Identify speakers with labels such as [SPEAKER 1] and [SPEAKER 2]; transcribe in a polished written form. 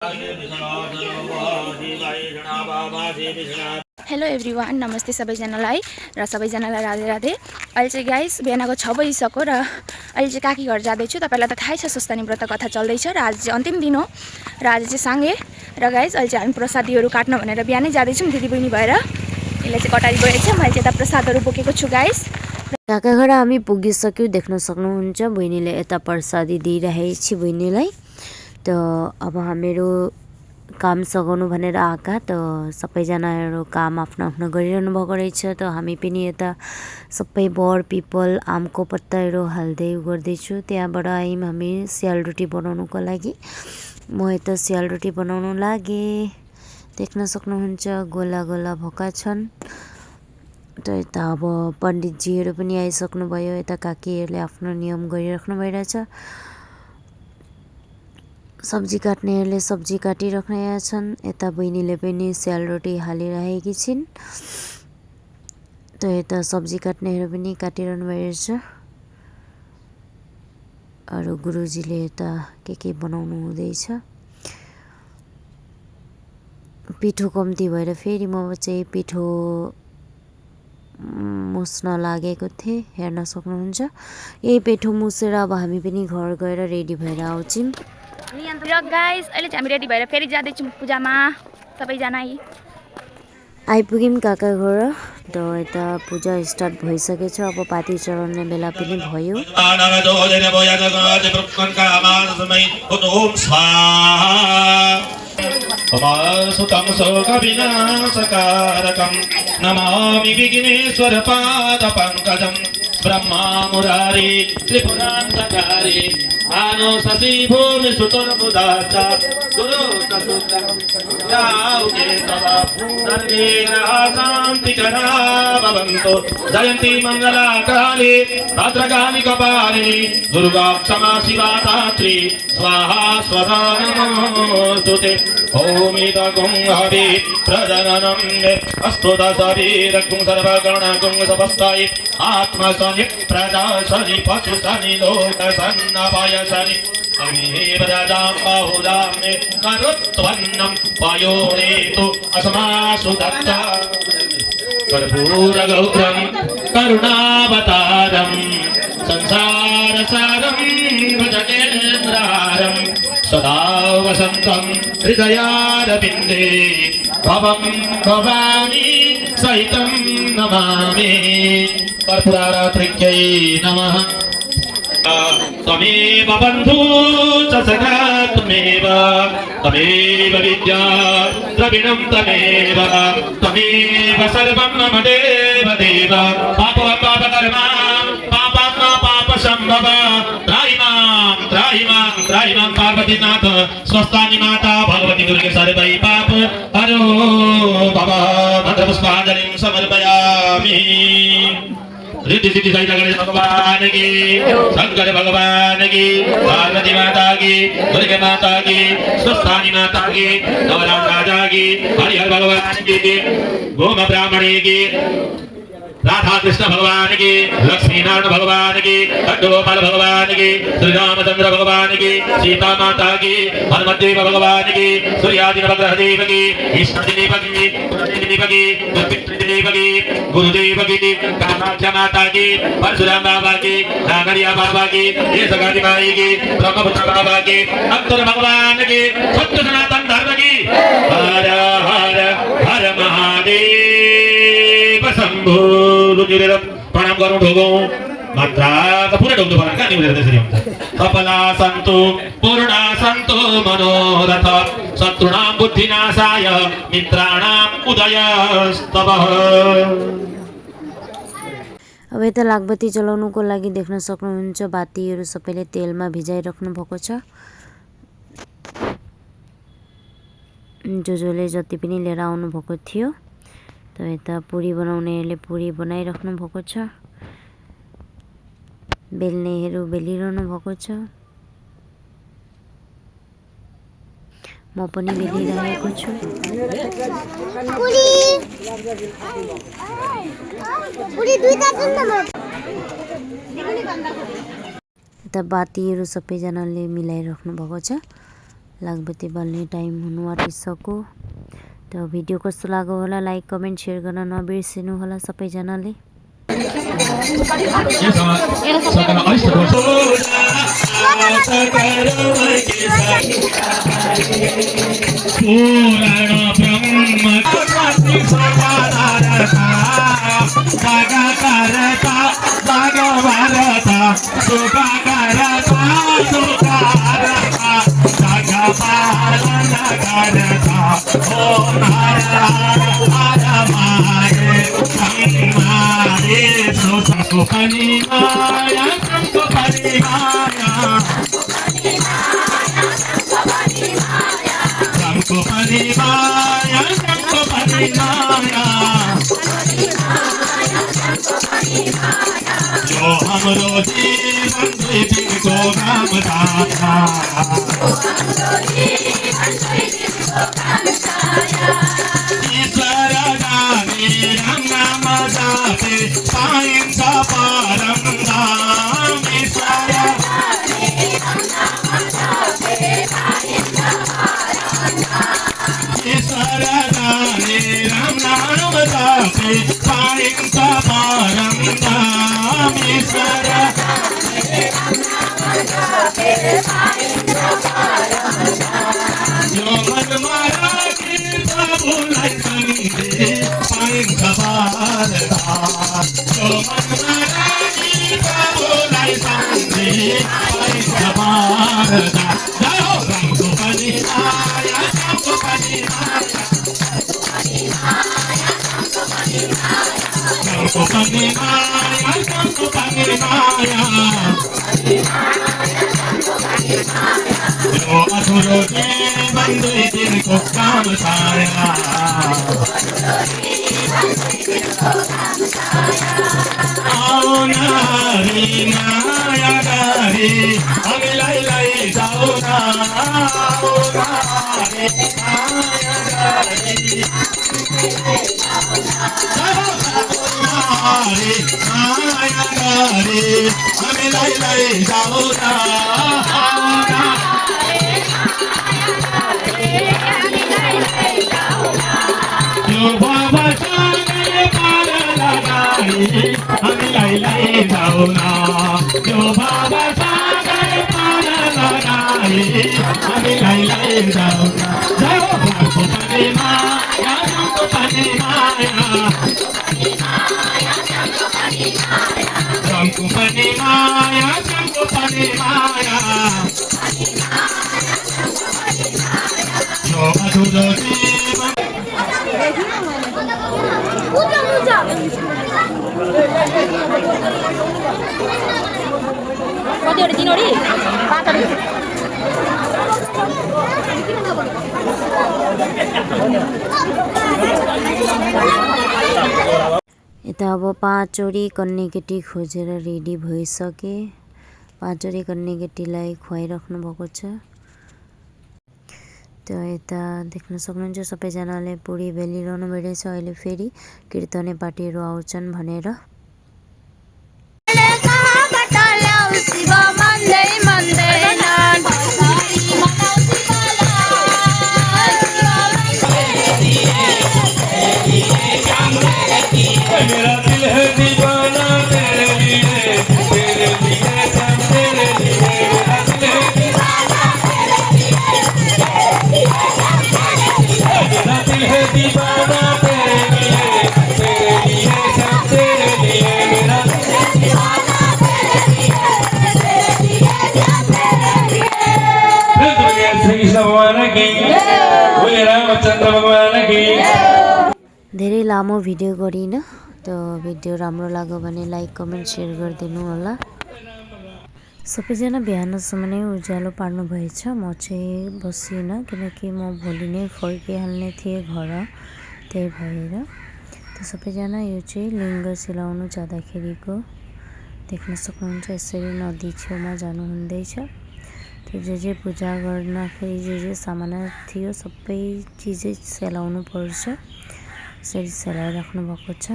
[SPEAKER 1] Hello everyone, नमस्ते सबैजनालाई र सबैजनालाई राधे राधे। अहिले चाहिँ गाइस बिहानको 6 बजिसक्यो र अहिले चाहिँ काकी घर जाँदैछु। तपाईँलाई त थाहै छ स्वस्थानी व्रत कथा चल्दैछ र आज चाहिँ अन्तिम दिन हो र आज चाहिँ साङ्गे र गाइस अहिले चाहिँ हामी प्रसादीहरू काट्न भनेर बिहानै जाँदैछौँ दिदी बहिनी भएर। यसले चाहिँ कटारी गएको छ, मैले चाहिँ यता प्रसादहरू बोकेको छु गाइस।
[SPEAKER 2] काका घर हामी पुगिसक्यौँ, देख्न सक्नुहुन्छ। बहिनीले यता प्रसादी दिइरहेको छु बहिनीलाई। त अब हामीहरू काम सघाउनु भनेर आएका, त सबैजनाहरू काम आफ्नो आफ्नो गरिरहनु भएको रहेछ। त हामी पनि यता सबै बर पिपल आमको पत्ताहरू हाल्दै गर्दैछु। त्यहाँबाट आयौँ हामी स्यालरोटी बनाउनुको लागि। म यता स्यालरोटी बनाउनु लागेँ। देख्न सक्नुहुन्छ गोला गोला भएका छन्। त यता अब पण्डितजीहरू पनि आइसक्नुभयो। यता काकीहरूले आफ्नो नियम गरिराख्नु भइरहेछ। सब्जी काट्नेहरूले सब्जी काटिराख्नेका छन्। यता बहिनीले पनि स्यालरोटी हालिरहेकी छिन्। त यता सब्जी काट्नेहरू पनि काटिरहनु भइरहेछ। अरू गुरुजीले यता के बनाउनु हुँदैछ। पिठो कम्ती भएर फेरि म चाहिँ पिठो मुस्न लागेको थिएँ, हेर्न सक्नुहुन्छ। यही पिठो मुसेर अब हामी पनि घर गएर रेडी भएर आउँछौँ।
[SPEAKER 1] र गाइस अहिले चाहिँ हामी रेडी भएर फेरि जाँदैछौँ पूजामा सबैजना।
[SPEAKER 2] आइपुग्यौँ काका घर। त यता पूजा स्टार्ट भइसकेछ। अब पाती चढाउने बेला पनि भयो।
[SPEAKER 3] सुतं शोकविनाशकारकं नमामि विघ्नेश्वरपादपङ्कजं ब्रह्मा मुरारी त्रिपुरान्तकारी मानो शशि भूमि सुतुर्बुधाश्च गुरु सर्वे ग्रहाः शान्तिकरा भवन्तु। जयन्ती मङ्गलाकाली भद्रकाली कपालिनी दुर्गा क्षमा शिवा धात्री स्वाहा स्वधा नमोस्तुते। ओमिदगुं हरि प्रजननं अस्तु दशरीरगुं सर्वगणगुं सपस्ताय आत्मशनि प्रजाशनि पशुशनि लोकसन्नभयशनि अमीव राजां बाहुलां मे करुत्वन्नं वायोरेतु अस्मासु दत्ता कर्पूरगौरं करुणावतारं संसारसारं भुजगेन्द्रहारं सदा वसन्तं हृदयारविन्दे भवं भवानी सहितं नमामि। कर्पूरारात्रिक्यै नमः। त्वमेव बन्धू च सखा त्वमेव त्वमेव विद्या द्रविणं त्वमेव सर्वं मम देव देव। पापकर्मा पापसम्भव त्राहि मां पार्वतीनाथ स्वस्थानि माता भगवती दुर्गे सर्वै पाप हरो भव। मन्त्रपुष्पाञ्जलिं समर्पयामि। रिद्धि सिद्धि सहित गणेश भगवान की, शंकर भगवान की, पार्वती माता की, दुर्गे माता की, स्वस्थानी माता की, नवराम राजा की, हरिहर भगवान की, गोम ब्राह्मणी की, राधा कृष्ण भगवान की, लक्ष्मी नारायण भगवान की, खड्डगोपाल भगवान की, श्री रामचंद्र भगवान की, सीता माता की, हनुमदेव भगवान की, सूर्यादि नवग्रह देव की, ईश्वरदेव की, देव की, पितृदेव की, गुरुदेव की, कामाख्या माता की, परशुराम बाबा की, नागरिया बाबा की, ये सगादी माई की, ब्रह्मपुत्र बाबा की, अक्तर भगवान की, सत्य सनातन धर्म की। हर हर हर महादेव शंभो। प्रणाम गरौँ ढोगौँ मात्रा त पुरै ढोग्नु पर्यो कहाँ निहुरेर त्यसरी हुन्छ। सफला सन्तु पूर्णा सन्तु मनोरथ शत्रुणां बुद्धिनाशाय मित्राणां उदयस्तवः।
[SPEAKER 2] अब यता लागबत्ती जलाउनुको लागि देख्न सक्नुहुन्छ बातीहरू सबैले तेलमा भिजाइराख्नु भएको छ। जसले जति पनि लिएर आउनु भएको थियो। त यता पुरी बनाउनेहरूले पुरी बनाइराख्नु भएको छ। बेल्नेहरू बेलिरहनु भएको छ। म पनि बेलिरहेको छु। यता बातीहरू सबैजनाले मिलाइराख्नु भएको छ। लागबत्ती बल्ने टाइम हुनु आँटिसक्यो। त भिडियो कस्तो लाग्यो होला लाइक कमेन्ट सेयर गर्न नबिर्सिनु होला सबैजनाले।
[SPEAKER 3] सकल अरिष्ट दोष पुराण ब्रह्म करता भगवरता सुखा करता सुखारता जग पालन करता ओ नारायण माये संमारे सुखो पनि माया संको पनि माया संको पनि माया संको पनि माया जो हमरो जीवन दिन को काम दाता ईश्वर गाने नाम जाते पाइन्छ परम धाम ईश्वर ईश्वर गाने नाम जाते पाइन्छ परम धाम ईश्वर जो मन मारा प्रभुलाई सन्धि पाइन्छ वरदान जो मन मारा प्रभुलाई सन्धि पाइन्छ वरदान जय हो रङको पनि माया रङको पनि माया रङको पनि माया रङको पनि माया जो अधुरो जीवन दुई दिनको काम साया आओ नारी माया गरी हामीलाई लैजाऊ न आओ नारी माया गरी नारी माया गरी हामीलाई लैजाऊ न आओ जो बाबा सँगै पार लगाई हामीलाई लैजाऊ न जो बाबा सँगै पार लगाई हामीलाई लैजाऊ न जय हो रङको पनि माया रङको पनि माया रङको पनि माया रङको पनि माया जो अधुरो जीवन
[SPEAKER 1] कतिवटा 3 वटी 5 वटी
[SPEAKER 2] यता अब 5 जोडी कन्याकेटी खोजेर रेडी भइसके। 5 जोडी कन्याकेटीलाई खुवाइराख्नु भएको छ। त यता देख्न सक्नुहुन्छ सबैजनाले पुरी बेलिरहनु भएको छ। अहिले फेरि कीर्तने पार्टीहरू आउँछन् भनेर।
[SPEAKER 3] मेरा दिल है दीवाना तेरे लिए तेरे लिए सब तेरे लिए मेरा दिल है दीवाना तेरे लिए मेरा दिल है दीवाना तेरे लिए सब तेरे लिए मेरा दिल है दीवाना तेरे लिए सब तेरे लिए श्री कृष्ण भगवान की बोले रामचंद्र भगवान की।
[SPEAKER 2] धेरै लामो भिडियो गरिन त भिडियो राम्रो लाग्यो भने लाइक कमेन्ट सेयर गरिदिनु होला। सबैजना बिहानसम्म नै उज्यालो पार्नु भएछ। म चाहिँ बसिनँ किनकि म भोलि नै फर्किहाल्ने थिएँ घर, त्यही भएर। त सबैजना यो चाहिँ लिङ्ग सिलाउनु जाँदाखेरिको देख्न सक्नुहुन्छ। यसरी नदी छेउमा जानु हुँदैछ। त्यो जे पूजा गर्दाखेरि जे सामान थियो सबै चिजै सेलाउनु पर्छ। यसरी सेलाइराख्नु भएको छ।